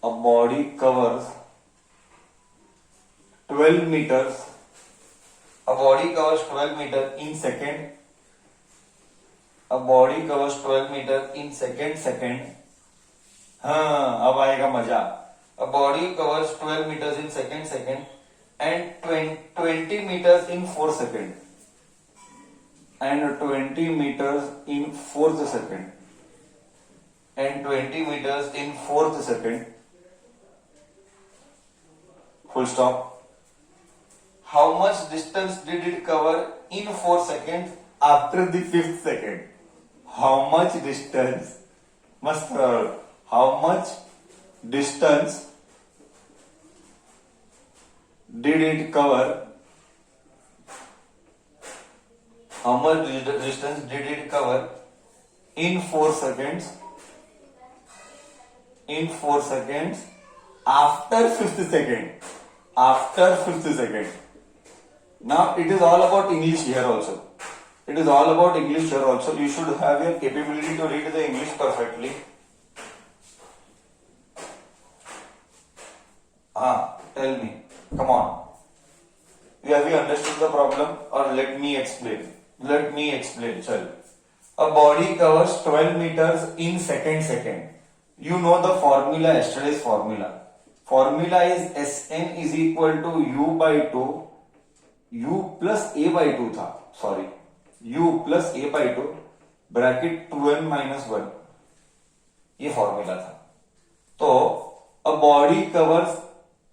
A body covers 12 meters. A body covers 12 meters in second. A body covers 12 meters in second. हाँ, अब आएगा मजा. A body covers 12 meters in second and 20 meters in 4 seconds. And 20 meters in 4th second. And 20 meters in 4th second. Full stop. How much distance did it cover in 4 seconds after the 5th second? How much distance how much distance did it cover? How much distance did it cover in 4 seconds? In 4 seconds after 5th second. After 5th second. Now it is all about English here also. It is all about English here also. You should have your capability to read the English perfectly. Tell me. Come on. Have you understood the problem or let me explain? Let me explain. Chal. A body covers 12 meters in second. You know the formula, yesterday's formula. Formula is Sn is equal to U by 2. U plus A by 2 था. Sorry. U plus A by 2 bracket 2n minus 1. ये formula था. तो a body covers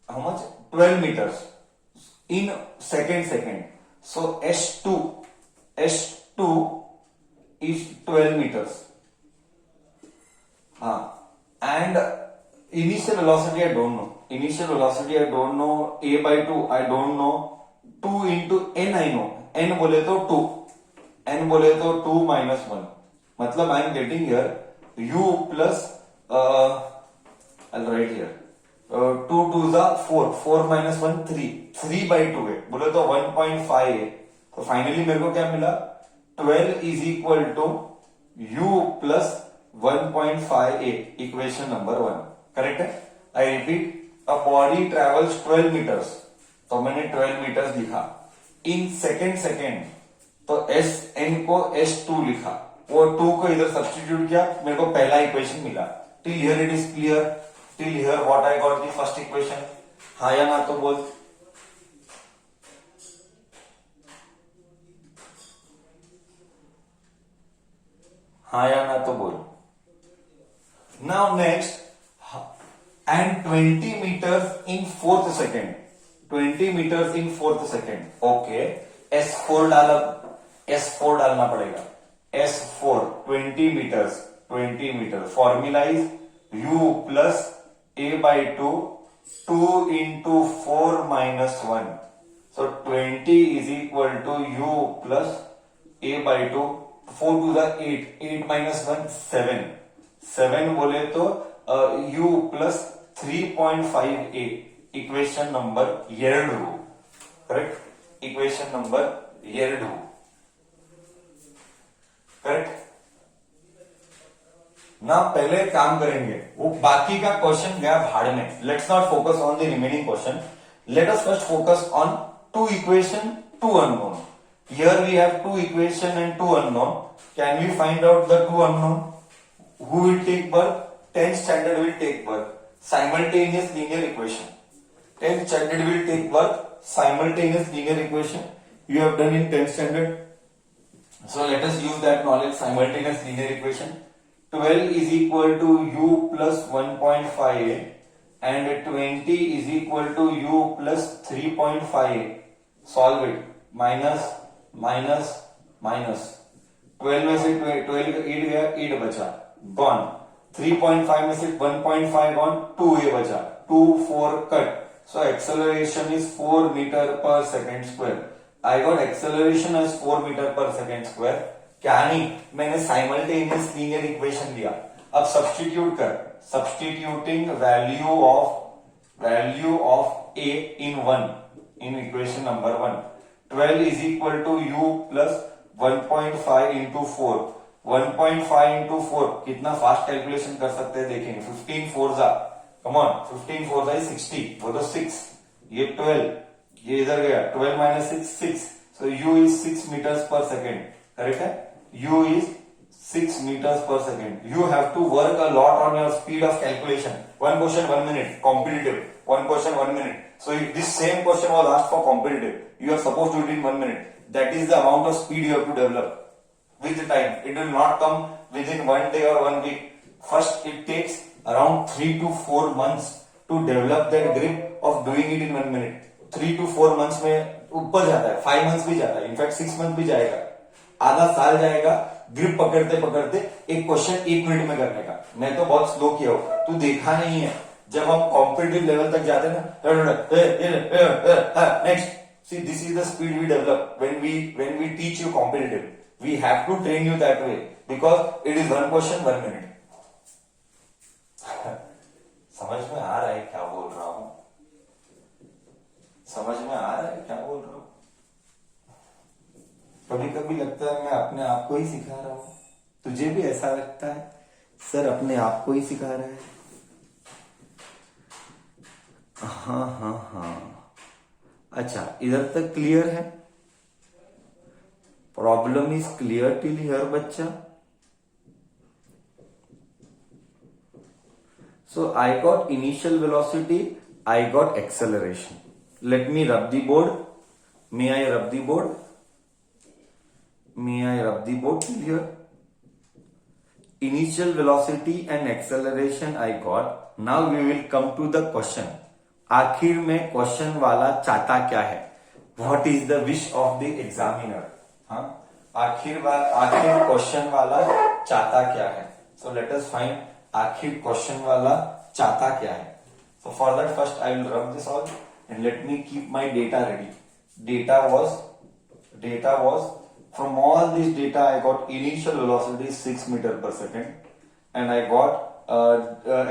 how much? 12 meters in second. So S2 is 12 meters. And initial velocity I don't know. Initial velocity I don't know. A by 2 I don't know. 2 into n I know. n बोले तो 2. n बोले तो 2 minus 1. मतलब I am getting here u plus I'll write here 2 2 is 4 minus 1 3 by 2 है बोले तो 1.5 है. तो फाइनली मेरे को क्या मिला? 12 is equal to u plus 1.5a. Equation number 1 correct है. I repeat, a body travels 12 metres. तो मैंने 12 मीटर्स लिखा इन सेकेंड. तो एस एन को S2 लिखा. वो 2 को इधर सब्स्टिट्यूट किया, मेरे को पहला इक्वेशन मिला. Till here it is clear. Till here what I got the first equation. हाँ या ना तो बोल. हाँ या ना तो बोल. Now next, and 20 meters in 4th second. 20 meters in 4th second. Okay. S4 डालना पड़ेगा. S4 20 meters. Formula is U plus A by 2 into 4 minus 1. So 20 is equal to U plus A by 2. 4 to the 8 minus 1 7 बोले तो U plus 3.5a. Equation number 2. Correct. Equation number 2. Correct ना. पहले काम करेंगे, वो बाकी का क्वेश्चन गया भाड़ में. Let's not focus on the remaining question. Let us first focus on 2 equation 2 unknown. Here we have 2 equation and 2 unknown. Can we find out the 2 unknown? Who will take birth? 10th standard will take birth. Simultaneous linear equation. 10th standard will take birth. Simultaneous linear equation. You have done in 10th standard. So let us use that knowledge. Simultaneous linear equation. 12 is equal to U plus 1.5a and 20 is equal to U plus 3.5a. Solve it. Minus. 12 में से 12 8 गया, 8 बचा. Gone. 3.5 में से 1.5 gone, 2a बचा. 2 4 cut. So acceleration is 4 meter per second square. I got acceleration as 4 meter per second square. क्या नहीं, मैंने simultaneous linear equation लिया. अब substitute कर. Substituting value of a in 1 in equation number 1. 12 is equal to u plus 1.5 into 4. 1.5 into 4 कितना fast calculation कर सकते हैं देखेंगे. 15 4 जा कम ऑन, 15 4 बाई 60, वो तो 6, ये 12, ये इधर गया 12 minus 6 6, so u is 6 metres per second, correct है, u is 6 meters per second. You have to work a lot on your speed of calculation. One question 1 minute, competitive. One question 1 minute. So if this same question was asked for competitive, you are supposed to do it in 1 minute. That is the amount of speed you have to develop with time. It will not come within 1 day or 1 week. First, it takes around 3 to 4 months to develop that grip of doing it in 1 minute. 3 to 4 months में ऊपर जाता है, 5 months भी जाता है, in fact 6 months भी जाएगा, आधा साल जाएगा ग्रिप पकड़ते पकड़ते एक क्वेश्चन 1 मिनट में करने का। मैं तो बहुत स्लो किया हूं, तू देखा नहीं है। जब हम कॉम्पिटिटिव लेवल तक जाते हैं ना, next, see this is the speed we develop when we teach you competitive, we have to train you that way, because it is 1 question 1 minute. समझ में आ रहा है क्या बोल रहा हूं? समझ में आ रहा है क्या बोल रहा हूं? कभी कभी लगता है मैं अपने आप को ही सिखा रहा हूं, तुझे भी ऐसा लगता है सर अपने आप को ही सिखा रहा है? हाँ, अच्छा, इधर तक क्लियर है? Problem is clear till here बच्चा? So I got initial velocity, I got acceleration. Let me rub the board. May I rub the board? May I rub the board till here? Initial velocity and acceleration I got. Now we will come to the question. आखिर में question वाला चाहता क्या है? What is the wish of the examiner? हाँ, आखिर question वाला चाहता क्या है? So let us find आखिर क्वेश्चन वाला चाहता क्या है. So for that first I will rub this all and let me keep my data ready. Data was from all this data I got initial velocity 6 meter per second and I got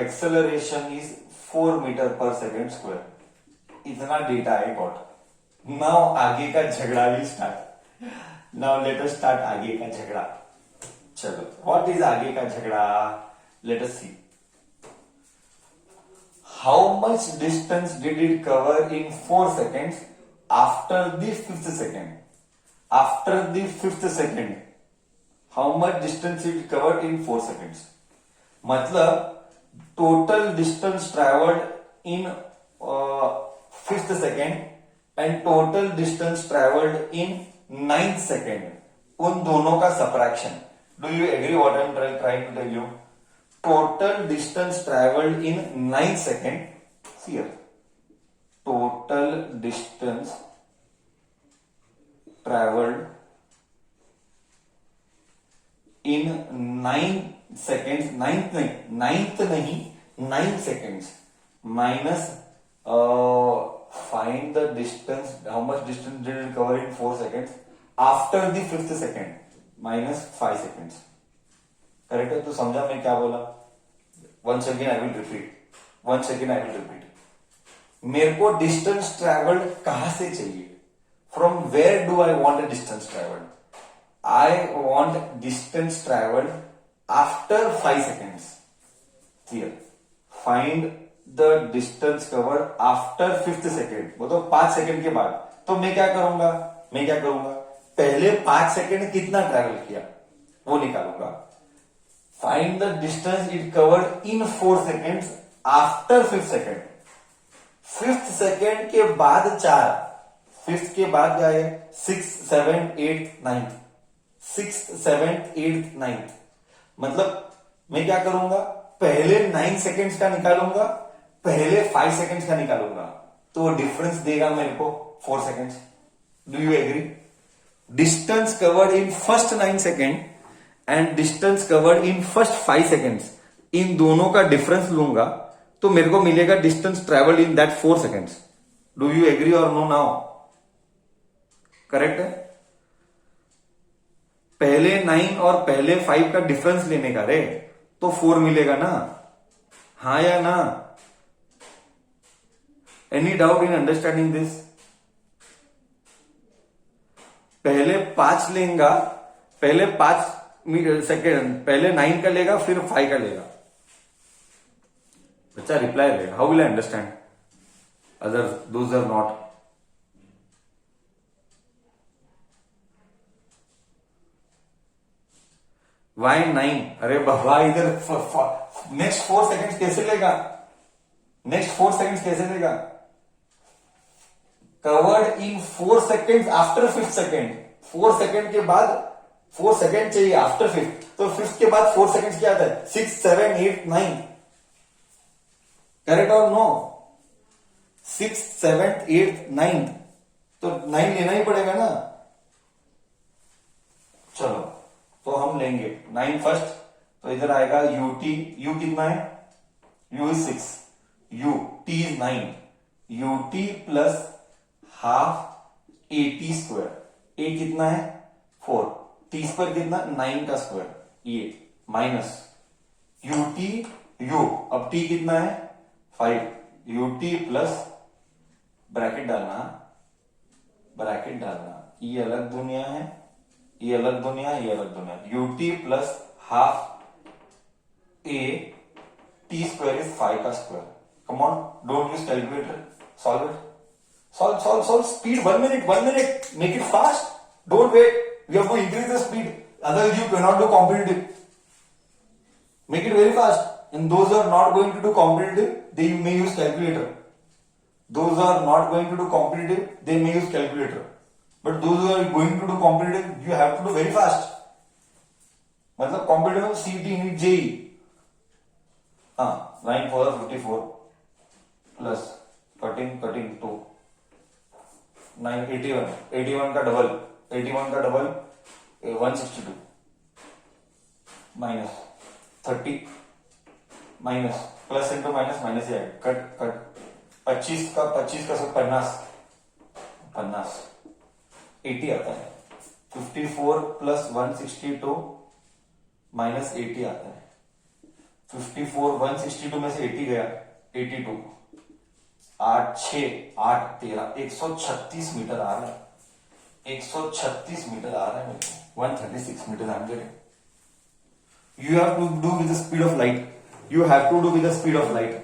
acceleration is 4 meter per second square. इतना data I got. Now आगे का झगड़ा will start. Now let us start आगे का झगड़ा. चलो, what is आगे का झगड़ा? Let us see. How much distance did it cover in 4 seconds after the 5th second? After the 5th second, how much distance it covered in 4 seconds? मतलब total distance traveled in 5th second and total distance traveled in 9th second. उन दोनों का subtraction. Do you agree what I am trying to tell you? Total distance traveled in 9th second. See here. Total distance traveled in 9 seconds, 9 seconds minus find the distance, how much distance did it cover in 4 seconds after the 5th second minus 5 seconds. Correct है? तो समझा मैं क्या बोला? once again I will repeat. मेरे को distance travelled कहां से चाहिए? From where do I want a distance traveled? I want distance traveled after 5 seconds. Here, find the distance covered after 5th second. वो तो 5 सेकंड के बाद. तो मैं क्या करूंगा? पहले 5 सेकंड कितना ट्रैवल किया वो निकालूंगा. Find the distance it covered in 4 seconds after 5th second. 5th second के बाद 4. 5th के बाद क्या है? 6th 7th 8th 9th. 6th 7th 8th 9th. मतलब मैं क्या करूंगा? पहले 9 सेकेंड्स का निकालूंगा, पहले 5 सेकेंड्स का निकालूंगा, तो डिफरेंस देगा मेरे को 4 seconds. Do you agree? Distance covered in first 9 second and distance covered in first 5 seconds, इन दोनों का डिफरेंस लूंगा तो मेरे को मिलेगा distance travelled in that 4 seconds. Do you agree और नो? नाउ करेक्ट है? पहले 9 और पहले 5 का डिफरेंस लेने का रे, तो 4 मिलेगा ना? हाँ या ना? Any doubt in understanding this? पहले 5 लेगा, पहले 5 सेकेंड, पहले 9 का लेगा फिर 5 का लेगा. बच्चा रिप्लाई देगा, how will I understand other those are not. Why 9? अरे बाबा इधर नेक्स्ट 4 सेकेंड कैसे लेगा, नेक्स्ट 4 सेकेंड कैसे लेगा? Covered in 4 second after 5th second. 4 second के बाद 4 सेकेंड चाहिए आफ्टर 5th, तो 5th के बाद 4 सेकेंड क्या आता है? 6, 7, 8, 9. करेक्ट और नो? 6, 7, 8, 9, तो 9 लेना ही पड़ेगा ना. चलो तो हम लेंगे 9 फर्स्ट. तो इधर आएगा यूटी. यू कितना है? U is 6, U T is 9. U T plus half A T square. A कितना है? 4. टी स्क्वायर कितना? 9 का स्क्वायर. ये माइनस यूटी यू. अब टी कितना है? 5. यूटी प्लस ब्रैकेट डालना, ब्रैकेट डालना. ये अलग दुनिया है, ये अलग दुनिया, ये अलग दुनिया. UT plus half A T square is 5 का square. Come on, don't use calculator, solve it. Solve, solve, solve. Speed. 1 minute, 1 minute. Make it fast. Don't wait. You have to increase the speed. Otherwise, you cannot do competitive. Make it very fast. And those who are not going to do competitive, they may use calculator. Those who are not going to do competitive, they may use calculator. But those who are going to do competitive, you have to do very fast. मतलब competitive CT need JE. हाँ, 9 4 54 plus 13 2. 9 81. 81 का double, 81 का double 162 minus 30 minus plus into minus minus ही आएगा. Cut cut 25 का सब 50 80 आता है. 54 प्लस 162 माइनस 80 आता है. 54 162 में से 80 गया 82. 8 6 8 13 136 मीटर आ रहा है. 136 मीटर आ रहा है मेरे को. 136 metre I am getting. You have to do with the speed of light. You have to do with the speed of light.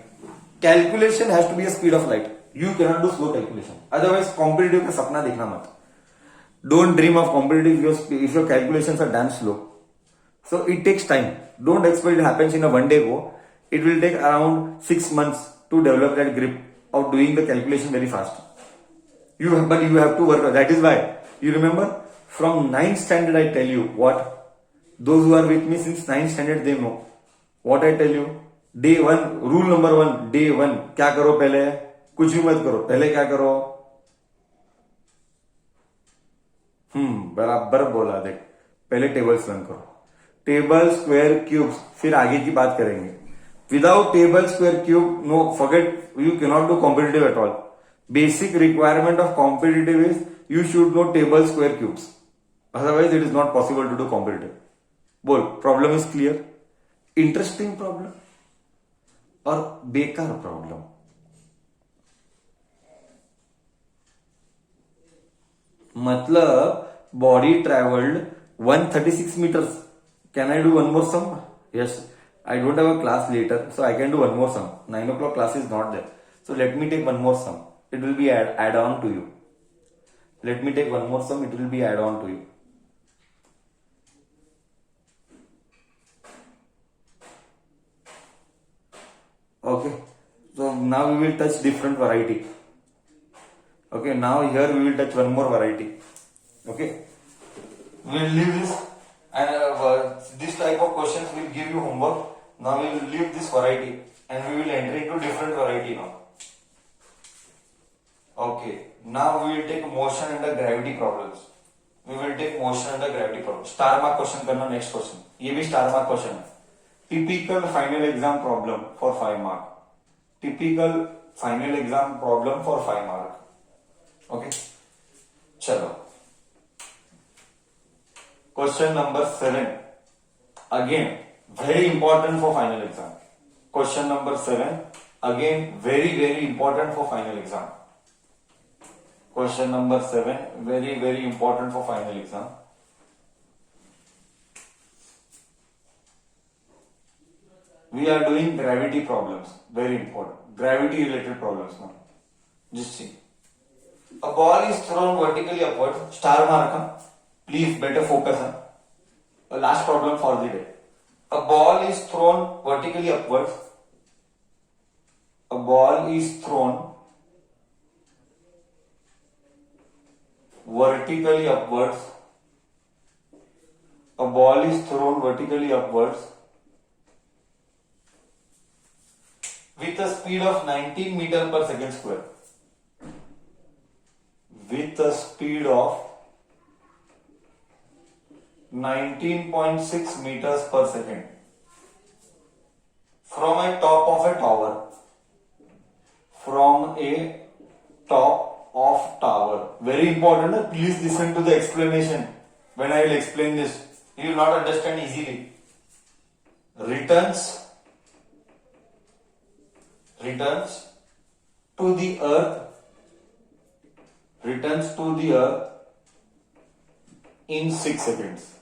Calculation has to be a speed of light. You cannot do slow calculation. Otherwise, competitive का सपना देखना मत. Don't dream of competitive if your calculations are damn slow. So it takes time. Don't expect it happens in a one day go. It will take around 6 months to develop that grip of doing the calculation very fast. But you have to work. That is why you remember from 9th standard I tell you what. Those who are with me since 9th standard they know what I tell you. Day 1 rule number 1. Day 1 क्या करो? पहले कुछ भी मत करो. पहले क्या करो? बराबर बोला. देख पहले टेबल्स रन करो. टेबल स्क्वायर क्यूब्स, फिर आगे की बात करेंगे. Without table square cube no forget. You cannot do competitive at all. Basic requirement of competitive is you should know table square cubes. Otherwise, it is not possible to do competitive. बोल, problem is clear? Interesting problem और बेकार problem? मतलब body traveled 136 meters. Can I do one more sum? Yes. I don't have a class later, so I can do one more sum. 9 o'clock class is not there. So let me take one more sum. It will be add on to you. Let me take one more sum. It will be add on to you. Okay. So now we will touch different variety. Okay. Now here we will touch one more variety. Okay. We will leave this. And this type of questions will give you homework. Now we will leave this variety and we will enter into different variety now. Okay. Now we will take motion under gravity problems. We will take motion under gravity problems. Star mark question करना next question. ये भी star mark question है. Typical final exam problem for 5 mark. Typical final exam problem for 5 mark. Okay. चलो. Question number 7. Again, very important for final exam. Question number 7. Again, very important for final exam. Question number 7. Very important for final exam. we are doing gravity problems, very important gravity related problems now. Just see, a ball is thrown vertically upwards, star mark, please better focus. The last problem for the day. A ball is thrown vertically upwards, a ball is thrown vertically upwards, a ball is thrown vertically upwards with a speed of 19 meter per second square. With a speed of 19.6 meters per second from a top of a tower. From a top of tower. Very important. Please listen to the explanation when I will explain this. You will not understand easily. Returns to the earth. Returns to the earth in 6 seconds.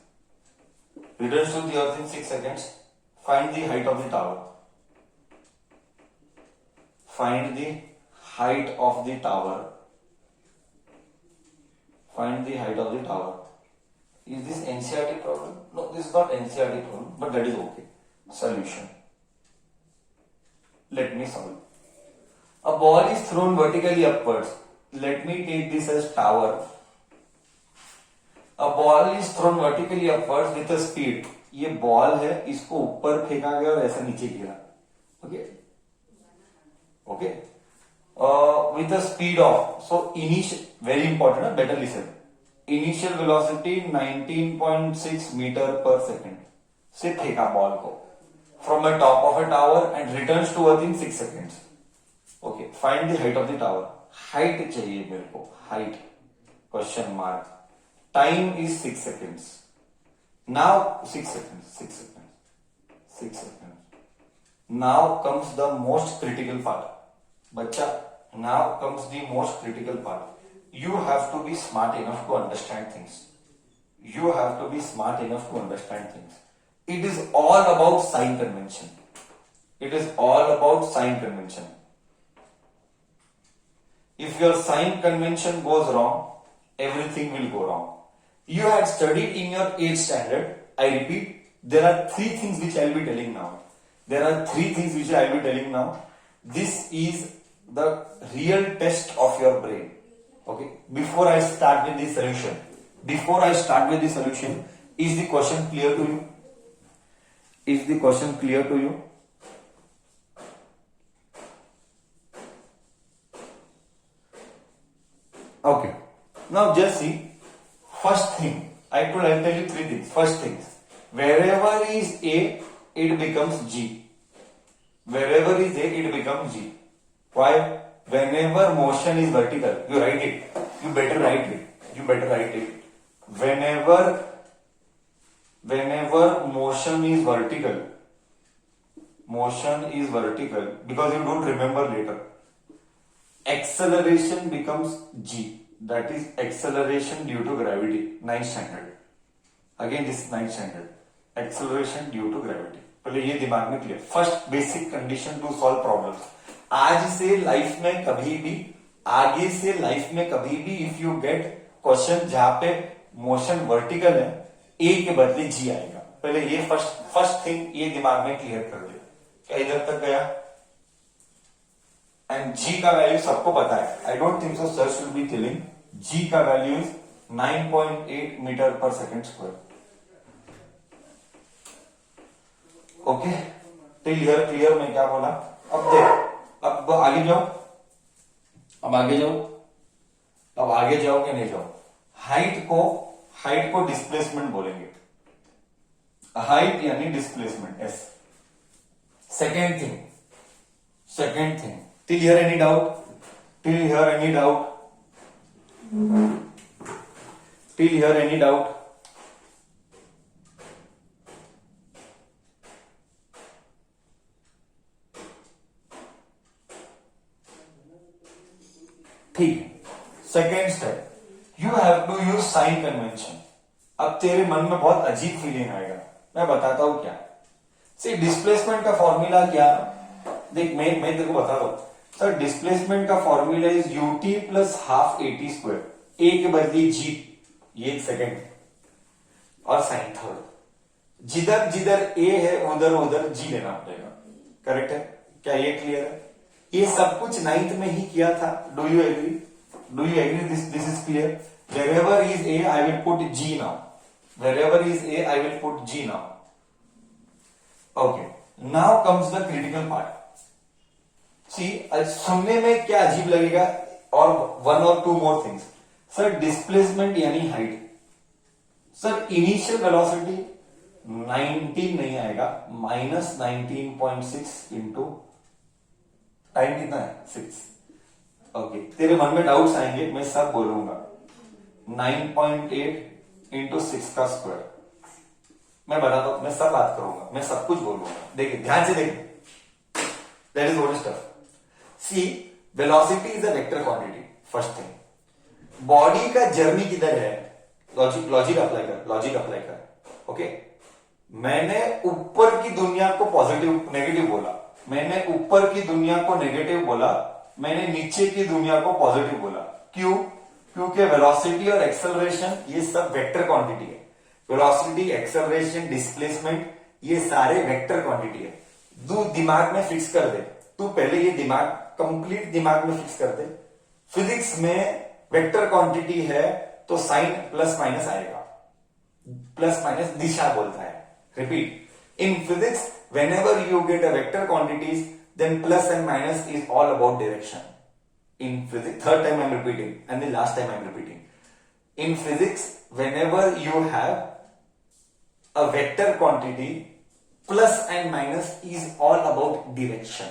Returns to the earth in 6 seconds. Find the height of the tower. Find the height of the tower. Find the height of the tower. Is this NCERT problem? No, this is not NCERT problem, but that is okay. Solution. Let me solve. A ball is thrown vertically upwards. Let me take this as tower. A ball is thrown vertically upwards with a speed. ये ball है, इसको ऊपर फेंका गया और ऐसा नीचे गिरा. Okay okay with a speed of, so initial, very important, better listen, initial velocity 19.6 meter per second से फेंका बॉल को from a top of a tower and returns to earth in 6 seconds. Okay, find the height of the tower. Height चाहिए मेरे को, height, question mark. Time is 6 seconds. Now 6 seconds. Now comes the most critical part. Bachcha, now comes the most critical part. You have to be smart enough to understand things. It is all about sign convention. If your sign convention goes wrong, everything will go wrong. You had studied in your 8th standard. I repeat, there are 3 things which I will be telling now. This is the real test of your brain. Okay. Before I start with the solution, is the question clear to you? Okay. Now just see. First thing, I'll tell you 3 things. First thing, wherever is A, it becomes G. Why? Whenever motion is vertical, you write it. You better write it. Whenever motion is vertical, because you don't remember later, acceleration becomes G. That is acceleration due to gravity. 9th standard. Again, this is 9th standard. Acceleration due to gravity. पहले ये दिमाग में clear. First basic condition to solve problems. आज से life में कभी भी, आगे से लाइफ में कभी भी, इफ यू गेट क्वेश्चन जहां पे मोशन वर्टिकल है, ए के बदले जी आएगा. पहले ये फर्स्ट थिंग ये दिमाग में क्लियर कर दे. क्या इधर तक गया? एंड जी का वैल्यू सबको पता है. I don't think so sir should be telling. G का वैल्यू इज 9.8 मीटर पर second square. Okay, till here clear? मैं क्या बोला? अब देख, अब आगे जाओ. अब आगे जाओ कि नहीं जाओ? हाइट को डिस्प्लेसमेंट बोलेंगे. हाइट यानी displacement. S. Second thing, till here any doubt? ठीक है. Second step, you have to use sign convention. अब तेरे मन में बहुत अजीब फीलिंग आएगा. मैं बताता हूं क्या. सी डिस्प्लेसमेंट का फॉर्मूला क्या, देख मैं तेरे को बता रहा हूं सर, डिस्प्लेसमेंट का formula is U T plus half A T square, A के बदले जी, ये एक सेकेंड और साइन थर्ड, जिधर जिधर ए है उधर उधर जी लेना पड़ेगा, करेक्ट है क्या, ये क्लियर है? ये सब कुछ नाइन्थ में ही किया था, do you agree, do you agree this is clear? wherever is a I will put g now, wherever is a I will put g now. Okay, now comes the critical part. See, सुनने में क्या अजीब लगेगा, और one और two more things, sir displacement यानी height, sir initial velocity 19 नहीं आएगा, माइनस 19.6 इंटू टाइम कितना है 6. ओके, तेरे मन में डाउट्स आएंगे, मैं सब बोलूंगा. 9.8 इंटू 6 का स्क्वायर, मैं बताता हूं, मैं सब बात करूंगा, मैं सब कुछ बोलूंगा. देखिए ध्यान से देखिए, that is what is tough. See, velocity is a vector quantity. First thing, body का जर्नी किधर है, लॉजिक अप्लाई कर. ओके, मैंने ऊपर की दुनिया को पॉजिटिव नेगेटिव बोला, मैंने ऊपर की दुनिया को नेगेटिव बोला, मैंने नीचे की दुनिया को पॉजिटिव बोला. क्यों? क्योंकि वेलोसिटी और एक्सेलरेशन ये सब वेक्टर क्वांटिटी है. वेलोसिटी, एक्सेलरेशन, डिस्प्लेसमेंट ये सारे वेक्टर क्वांटिटी है. तू दिमाग में फिक्स कर दे, तू पहले ये दिमाग कंप्लीट दिमाग में फिक्स कर दे. फिजिक्स में वेक्टर क्वांटिटी है तो साइन प्लस माइनस आएगा, प्लस माइनस दिशा बोलता है. Repeat, in physics whenever you get a vector quantities then plus and minus is all about direction. In physics, third time I'm repeating and the last time I'm repeating, in physics whenever you have a vector quantity, plus and minus is all about direction.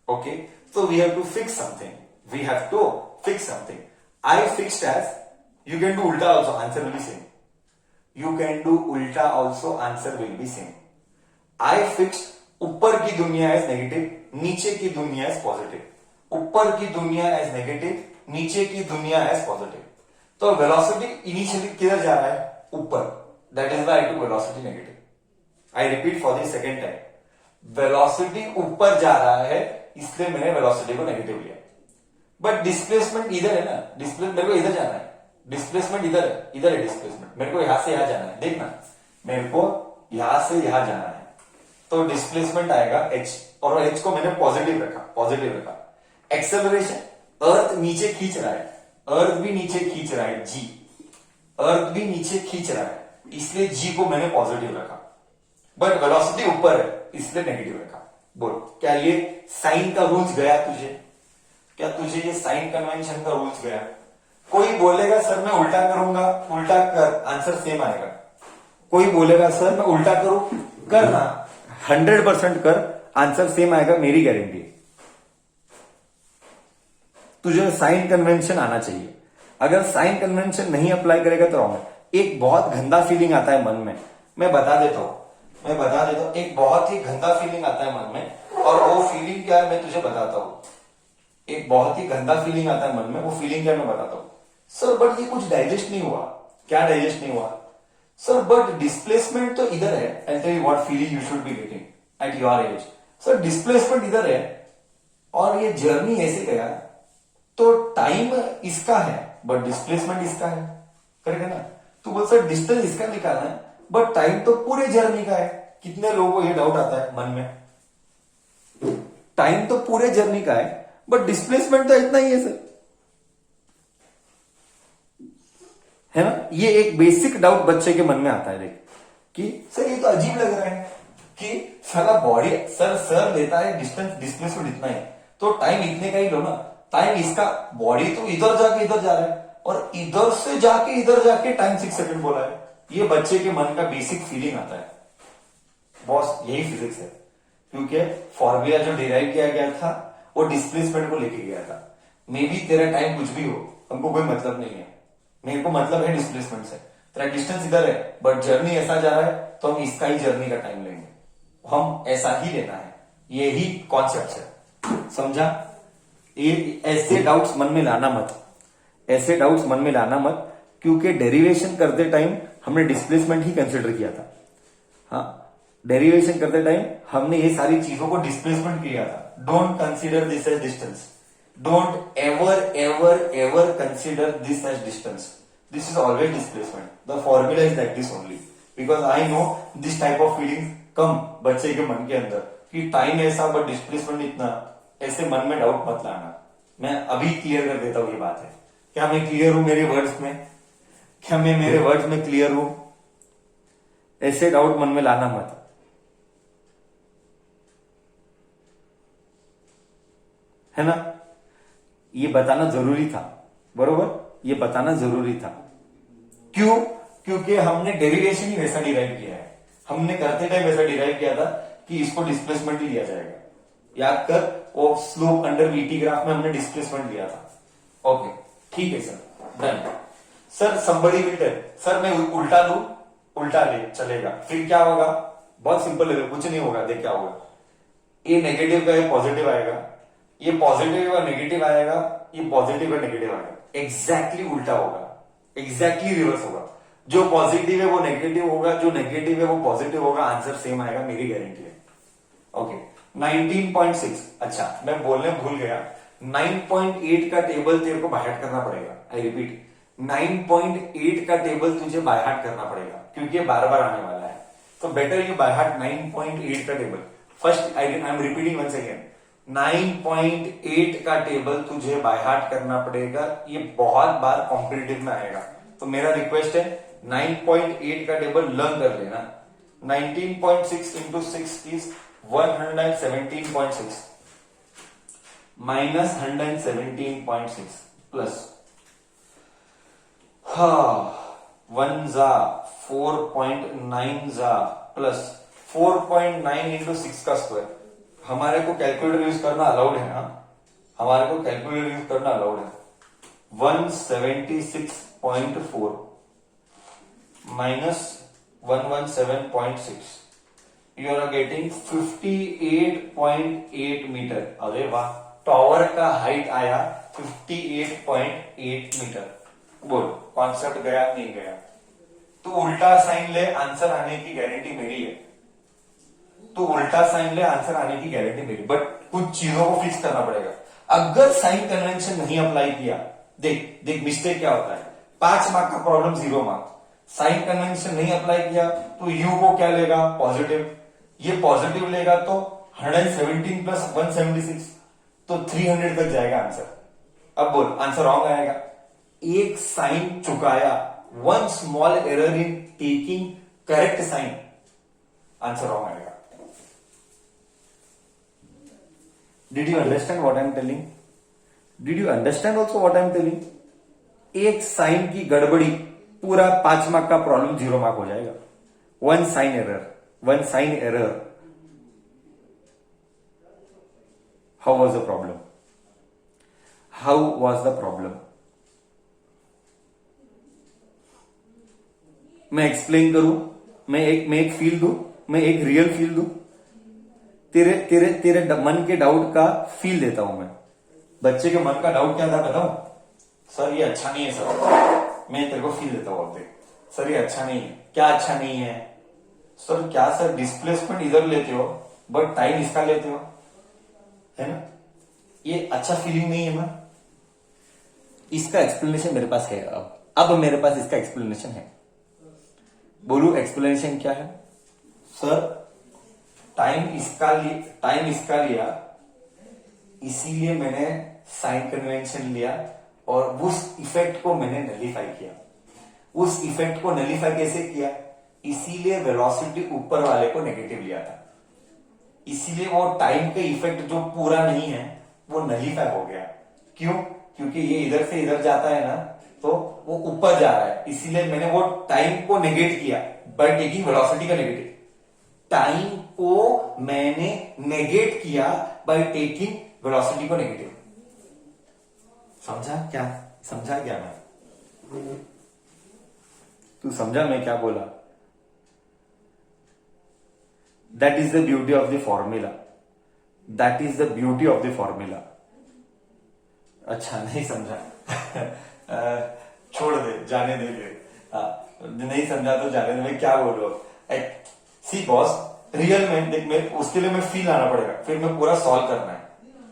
Okay, so we have to fix something, I fixed as, you can do ulta also, answer will be same. You can do ulta also, answer will be same. I fixed ऊपर की दुनिया as negative, नीचे की दुनिया as positive. ऊपर की दुनिया as negative, नीचे की दुनिया एज पॉजिटिव. तो वेलोसिटी इनिशियली किधर जा रहा है, ऊपर, that is why I to velocity negative. I repeat for the second time, velocity ऊपर जा रहा है इसलिए मैंने वेलोसिटी को नेगेटिव लिया. बट डिस्प्लेसमेंट इधर है ना, डिस्प्लेसमेंट मेरे को इधर जाना है, डिस्प्लेसमेंट इधर है, इधर है डिस्प्लेसमेंट, मेरे को यहां से यहां जाना है. देखना, मेरे को यहां से यहां जाना है, तो डिस्प्लेसमेंट आएगा h, और h को मैंने पॉजिटिव रखा. एक्सेलरेशन, अर्थ नीचे खींच रहा है, अर्थ भी नीचे खींच रहा है, g, अर्थ भी नीचे खींच रहा है, इसलिए g को मैंने पॉजिटिव रखा. बट वेलोसिटी ऊपर है इसलिए नेगेटिव रखा. बोल, क्या ये साइन का रूल्स गया तुझे, क्या तुझे ये साइन कन्वेंशन का रूल्स गया? कोई बोलेगा सर मैं उल्टा करूंगा, उल्टा कर, आंसर सेम आएगा. कोई बोलेगा सर मैं उल्टा करूं, करना 100% कर, आंसर सेम आएगा, मेरी गारंटी. तुझे साइन कन्वेंशन आना चाहिए. अगर साइन कन्वेंशन नहीं अप्लाई करेगा तो रॉन्ग है. एक बहुत गंदा फीलिंग आता है मन में, मैं बता देता हूं, एक बहुत ही गंदा फीलिंग आता है मन में, और वो फीलिंग क्या है मैं तुझे बताता हूं. एक बहुत ही गंदा फीलिंग आता है मन में, वो फीलिंग क्या मैं बताता हूं. सर बट ये कुछ डाइजेस्ट नहीं हुआ. क्या डाइजेस्ट नहीं हुआ? सर बट डिस्प्लेसमेंट तो इधर है. I tell you what feeling you should be getting at your age. Sir displacement इधर है और ये जर्नी ऐसे गया, तो टाइम इसका है बट डिस्प्लेसमेंट इसका है, करेक्ट है ना? तो बोल सर डिस्टेंस इसका निकालना है बट टाइम तो पूरे जर्नी का है. कितने लोगों को ये डाउट आता है मन में, टाइम तो पूरे जर्नी का है बट डिस्प्लेसमेंट तो इतना ही है सर, है ना? ये एक बेसिक डाउट बच्चे के मन में आता है. देख कि सर ये तो अजीब लग रहा है कि सारा बॉडी, सर लेता है डिस्टेंस डिस्प्लेसमेंट इतना है तो टाइम इतने का ही लो ना. टाइम इसका, बॉडी तो इधर जाके इधर जा रहा है और इधर से जाके इधर जाके टाइम 6 सेकंड बोला है. ये बच्चे के मन का बेसिक फीलिंग आता है. बॉस यही फिजिक्स है, क्योंकि फॉर्मूला जो डिराइव किया गया था वो डिस्प्लेसमेंट को लेके गया था. मे बी तेरा टाइम कुछ भी हो, हमको कोई मतलब नहीं है, मेरे को मतलब है डिस्प्लेसमेंट से. तेरा डिस्टेंस इधर है बट जर्नी ऐसा जा रहा है तो हम इसका ही जर्नी का टाइम लेंगे, हम ऐसा ही लेना है. यही कॉन्सेप्ट है, समझा? ये ऐसे डाउट्स मन में लाना मत, ऐसे डाउट्स मन में लाना मत, क्योंकि डेरिवेशन करते टाइम हमने डिस्प्लेसमेंट ही कंसिडर किया था. हाँ, डेरिवेशन करते टाइम हमने ये सारी चीजों को डिस्प्लेसमेंट किया था. Don't consider this as distance. Don't ever ever ever consider this as distance. This is always displacement. The formula is like this only, because I know this type of feeling कम बच्चे के मन के अंदर कि time ऐसा but displacement इतना. ऐसे मन में डाउट मत लाना. मैं अभी क्लियर कर देता हूं ये बात है. क्या मैं क्लियर हूं मेरे वर्ड्स में? क्या मैं मेरे वर्ड्स में क्लियर हूं? ऐसे डाउट मन में लाना मत. है ना? ये बताना जरूरी था. बरोबर, ये बताना जरूरी था. क्यों? क्योंकि हमने डेरिवेशन ही वैसा डिराइव किया है. हमने करते टाइम वैसा डिराइव किया था कि इसको डिस्प्लेसमेंट ही लिया जाएगा. याद कर, वो स्लोप अंडर वीटी ग्राफ में हमने डिस्प्लेसमेंट लिया था. ओके, ठीक है sir, done. Sir somebody will tell, sir मैं उल्टा लू, उल्टा ले चलेगा, फिर क्या होगा? बहुत सिंपल है, कुछ नहीं होगा. देख क्या होगा. ये नेगेटिव का ये पॉजिटिव आएगा, ये पॉजिटिव का नेगेटिव आएगा, ये पॉजिटिव का नेगेटिव आएगा. एग्जैक्टली उल्टा होगा, एग्जैक्टली रिवर्स होगा. जो पॉजिटिव है वो नेगेटिव होगा, जो नेगेटिव है वो पॉजिटिव होगा. आंसर सेम आएगा, मेरी गारंटी है. ओके, 19.6. अच्छा, मैं बोलने भूल गया. 9.8 का टेबल तेरे को बाय हार्ट करना पड़ेगा. आई रिपीट, 9.8 का टेबल तुझे बाय हार्ट करना पड़ेगा, क्योंकि ये बार बार आने वाला है. तो बेटर यू बाय हार्ट 9.8 का table. First I am repeating once again, 9.8 का टेबल तुझे बाय हार्ट करना पड़ेगा. ये बहुत बार कॉम्पिटिटिव में आएगा, तो मेरा रिक्वेस्ट है 9.8 का टेबल लर्न कर लेना. 19.6 इंटू 6 इज 117.6 माइनस 117.6 प्लस 1 जा 4.9 जा प्लस 4.9 इंटू 6 का स्क्वायर. हमारे को कैलकुलेटर यूज करना अलाउड है ना? हमारे को कैलकुलेटर यूज करना अलाउड है. 176.4 minus 117.6, you are getting 58.8 metre. अरे वाह, टॉवर का हाइट आया 58.8 मीटर. बोल, कॉन्सेप्ट गया नहीं गया? तू उल्टा साइन ले, आंसर आने की गारंटी मेरी है. तो उल्टा साइन ले, आंसर आने की गारंटी मेरी. बट कुछ चीजों को फिक्स करना पड़ेगा. अगर साइन कन्वेंशन नहीं अप्लाई किया, देख देख मिस्टेक क्या होता है. 5 मार्क का प्रॉब्लम 0 मार्क. साइन कन्वेंशन नहीं अप्लाई किया तो यू को क्या लेगा? पॉजिटिव. ये पॉजिटिव लेगा तो 117 प्लस 176, तो 300 तक जाएगा आंसर. अब बोल, आंसर रॉन्ग आएगा. एक साइन चुकाया, one small error in taking correct sign, answer wrong आएगा. Did you understand what I am telling? Did you understand also what I am telling? एक साइन की गड़बड़ी, पूरा 5 मार्क का प्रॉब्लम 0 मार्क हो जाएगा. One sine error, one sine error. How was the problem? How was the problem? मैं explain करूं, मैं एक फील दूं, मैं एक रियल फील दूं. तेरे तेरे तेरे मन के डाउट का फील देता हूं मैं. बच्चे के मन का डाउट क्या था बताऊं? सर ये अच्छा नहीं है सर. मैं तेरे को फील देता हूं. अब देख सर, ये अच्छा नहीं है. क्या अच्छा नहीं है सर? क्या सर, डिस्प्लेसमेंट इधर लेते हो बट टाइम इसका लेते हो, है ना? ये अच्छा फीलिंग नहीं है ना? इसका एक्सप्लेनेशन मेरे पास है. अब मेरे पास इसका एक्सप्लेनेशन है. बोलू एक्सप्लेनेशन क्या है? सर टाइम इसका लिया, इसीलिए मैंने साइन कन्वेंशन लिया और उस इफेक्ट को मैंने नलीफाई किया. उस इफेक्ट को नलीफाई कैसे किया? इसीलिए वेलोसिटी ऊपर वाले को नेगेटिव लिया था. इसीलिए वो टाइम के इफेक्ट जो पूरा नहीं है वो नलीफाई हो गया. क्यों? क्योंकि ये इधर से इधर जाता है ना, तो वो ऊपर जा रहा है. इसीलिए मैंने वो टाइम को नेगेट किया बाय टेकिंग वेलोसिटी का नेगेटिव. टाइम को मैंने नेगेट किया बाय टेकिंग वेलोसिटी को नेगेटिव. समझा क्या? समझा क्या मैं? तू समझा मैं क्या बोला? That is the beauty of the formula. That is the beauty of the formula. अच्छा नहीं समझा? छोड़ दे, जाने दे. नहीं समझा तो जाने दे. मैं क्या बोल रहा हूं? सी बॉस, रियल में देख, मैं उसके लिए मैं फील लाना पड़ेगा, फिर मैं पूरा सॉल्व करना है।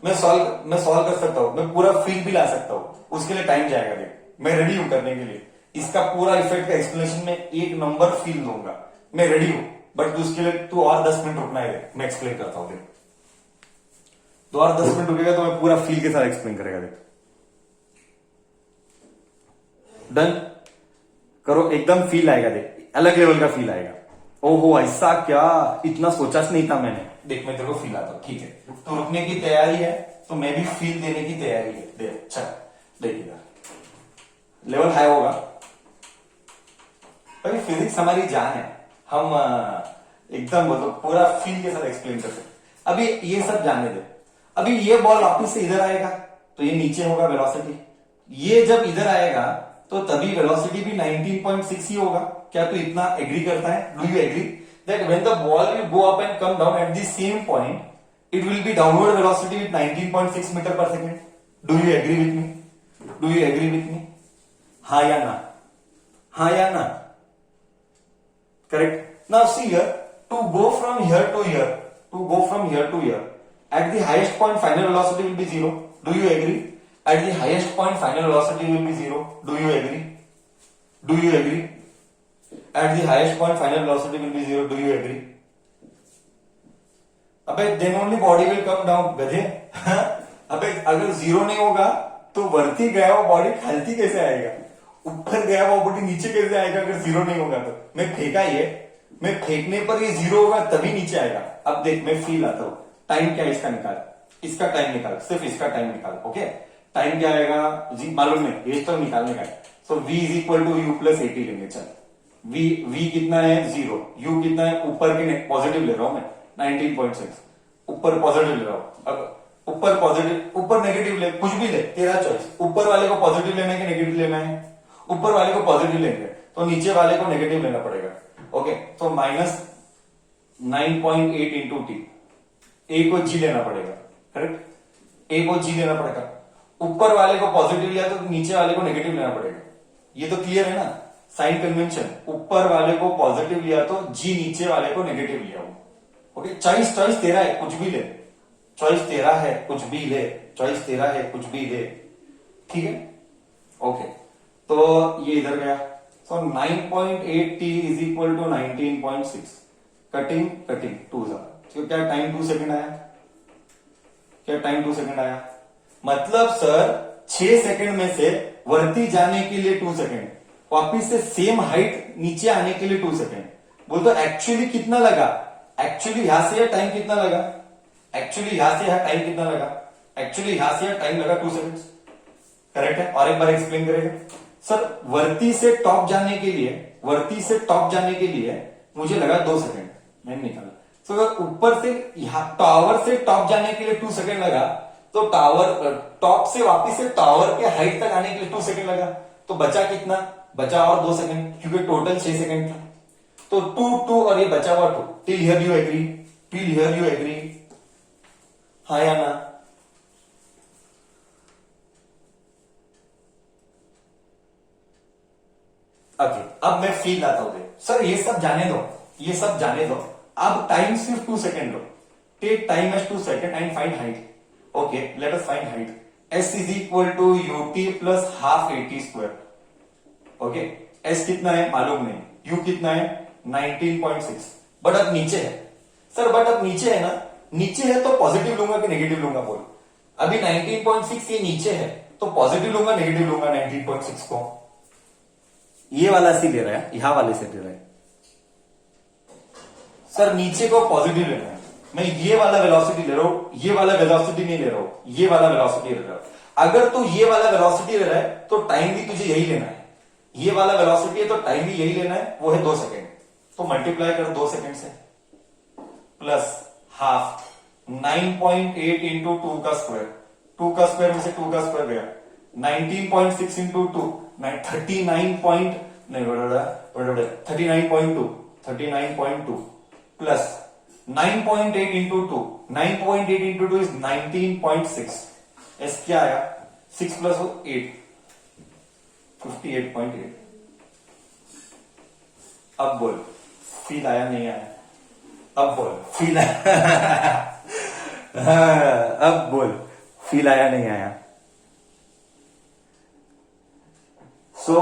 मैं सॉल्व कर सकता हूँ, मैं पूरा फील भी ला सकता हूँ, उसके लिए टाइम जाएगा। देख मैं रेडी हूं करने के लिए, इसका पूरा इफेक्ट का एक्सप्लेनेशन में एक नंबर फील दूंगा, मैं रेडी हूं। बट उसके लिए तू और 10 मिनट रुकना है, मैं एक्सप्लेन करता हूँ। देख तो और 10 मिनट रुकेगा तो मैं पूरा फील के साथ एक्सप्लेन करेगा। देख डन करो, एकदम फील आएगा। देख अलग लेवल का फील आएगा। ओहो ऐसा क्या, इतना सोचा नहीं था मैंने। देख मैं तेरे को फील आता हूं, ठीक है तो रुकने की तैयारी है, तो मैं भी फील देने की तैयारी है। देख अच्छा देखिएगा, लेवल हाई होगा भाई, फिजिक्स हमारी जान है, हम एकदम बोलो पूरा फील के साथ एक्सप्लेन कर सकते। अभी ये सब जाने दे, अभी ये बॉल वापिस से इधर आएगा तो ये नीचे होगा वेलोसिटी, ये जब इधर आएगा तो तभी वेलोसिटी भी 19.6 ही होगा। क्या तू इतना एग्री करता है? Do you agree that when the ball will go up and come down at the same point it will be downward velocity with 19.6 metre पर second? Do you agree with me? Do you agree with me? हाँ या ना? हाँ या ना? Correct. Now see here, to go from here to here, at the highest point final velocity will be 0. Do you agree? At the highest point final velocity will be 0. Do you agree? Do you agree? At the highest point final velocity will be 0. Do you agree? अबे then only body will come down, गधे। अबे अगर 0 नहीं होगा तो बढ़ती गया वो बॉडी खालती कैसे आएगा? ऊपर गया वो बॉडी नीचे कैसे आएगा अगर 0 नहीं होगा तो? मैं फेंका ये, मैं फेंकने पर ये 0 होगा तभी नीचे आएगा। अब देख मैं फील आता हूं, टाइम क्या है इसका निकाल, इसका टाइम निकाल, सिर्फ इसका टाइम निकाल। ओके टाइम क्या आएगा जी मालूम नहीं, ये तो निकालने का है। So v is equal to u plus 80 लेंगे। चल v कितना है 0, u कितना है ऊपर के पॉजिटिव ले रहा हूं मैं 19.6, ऊपर पॉजिटिव ले रहा हूं। अब ऊपर पॉजिटिव ऊपर नेगेटिव ले, कुछ भी ले तेरा चॉइस। ऊपर वाले को पॉजिटिव लेना है कि नेगेटिव लेना है? ऊपर वाले को पॉजिटिव लेंगे तो नीचे वाले को नेगेटिव लेना पड़ेगा। ओके तो माइनस 9.8 इंटू टी, ए को जी लेना पड़ेगा। करेक्ट, ए को जी लेना पड़ेगा। ऊपर वाले को पॉजिटिव लिया तो नीचे वाले को नेगेटिव लेना पड़ेगा। ये तो क्लियर है ना साइन कन्वेंशन, ऊपर वाले को पॉजिटिव लिया तो जी नीचे वाले को नेगेटिव लिया हो। ओके चॉइस तेरा है, कुछ भी ले, चॉइस तेरा है कुछ भी ले, चॉइस तेरा है कुछ भी ले। ठीक है ओके तो ये इधर गया। So 9.8 t is equal to 19.6, cutting 2 तो क्या टाइम 2 सेकंड आया? क्या टाइम 2 सेकंड आया? मतलब सर 6 सेकंड में से वर्ती जाने के लिए 2 सेकंड, वापिस से सेम हाइट नीचे आने के लिए 2 सेकंड। बोल तो एक्चुअली कितना लगा? एक्चुअली यहां से टाइम कितना लगा? एक्चुअली यहां से टाइम कितना लगा? एक्चुअली यहां से टाइम लगा 2 सेकंड। करेक्ट है? और एक बार एक्सप्लेन करेगा सर। वर्ती से टॉप जाने के लिए मुझे लगा 2 सेकंड, मैंने निकाला। तो अगर ऊपर से यहां टावर से टॉप जाने के लिए 2 सेकंड लगा तो टावर टॉप से वापिस से टावर के हाइट तक आने के लिए 2 सेकंड लगा। तो बचा कितना? बचा और 2 सेकंड, क्योंकि टोटल 6 सेकंड था। तो 2 और ये बचा हुआ 2। Till here you agree? Till here you agree? हाँ या ना? ओके अब मैं फील आता हूं सर, ये सब जाने दो, अब टाइम सिर्फ 2 सेकंड लो। Take time as 2 second and find height. Okay let us find height. s is equal to ut plus half at square. Okay s कितना है मालूम नहीं, u कितना है 19.6, बट अब नीचे है सर। बट अब नीचे है ना, नीचे है तो पॉजिटिव लूंगा कि नेगेटिव लूंगा? बोल अभी 19.6 ये नीचे है तो पॉजिटिव लूंगा नेगेटिव लूंगा 19.6 को? ये वाला सी ले रहा है, यहां वाले से ले रहा है सर। नीचे को पॉजिटिव लेना है, मैं ये वाला वेलोसिटी ले रहा हूं, ये वाला वेलोसिटी नहीं ले रहा हूं, ये वाला वेलोसिटी ले रहा हूं। अगर तू ये वाला वेलोसिटी ले रहा है तो टाइम भी तुझे यही लेना है। ये वाला वेलोसिटी है तो टाइम भी यही लेना है, वो है 2 सेकंड। तो मल्टीप्लाई कर 2 सेकंड से प्लस हाफ 9.8 इंटू 2 का स्क्वायर, 2 का स्क्वायर में से 2 का स्क्वायर गया 19.6 into 2 39.2 plus 9.8 into 2, 9.8 into 2 is 19.6। S क्या आया 6 प्लस 8 58.8। अब बोल फील आया नहीं आया? अब बोल फील आया हाँ, अब बोल फील आया नहीं आया? सो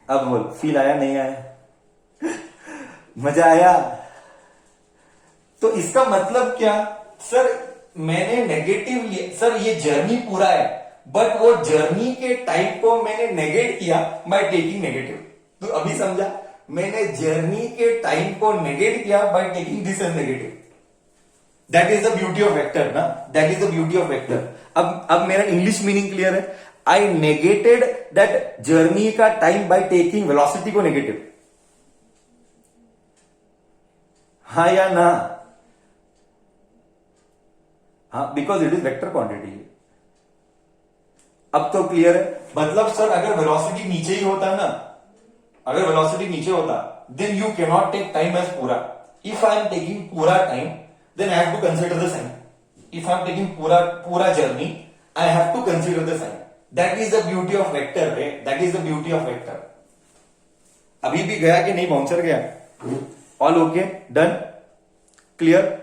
अब बोल फील आया नहीं आया? मजा आया? तो इसका मतलब क्या सर? मैंने नेगेटिव लिया सर, ये जर्नी पूरा है बट वो जर्नी के टाइम को मैंने नेगेट किया बाय टेकिंग नेगेटिव। तो अभी समझा? मैंने जर्नी के टाइम को नेगेट किया by taking this as negative. That is the beauty of vector ना, that is the beauty of vector. अब मेरा इंग्लिश मीनिंग क्लियर है। आई नेगेटेड दैट जर्नी का टाइम बाय टेकिंग वेलोसिटी को negative. हाँ या ना? हाँ, because it is vector quantity. अब तो क्लियर है। मतलब सर अगर वेलोसिटी नीचे ही होता ना, अगर वेलोसिटी नीचे होता then you can not take time as पूरा। इफ आई एम टेकिंग पूरा time then I have to consider the sign. If I am taking पूरा journey I have to consider the sign. That is the beauty of vector रे, that is the beauty of vector. अभी भी गया कि नहीं? Bouncer गया? All okay, done, clear?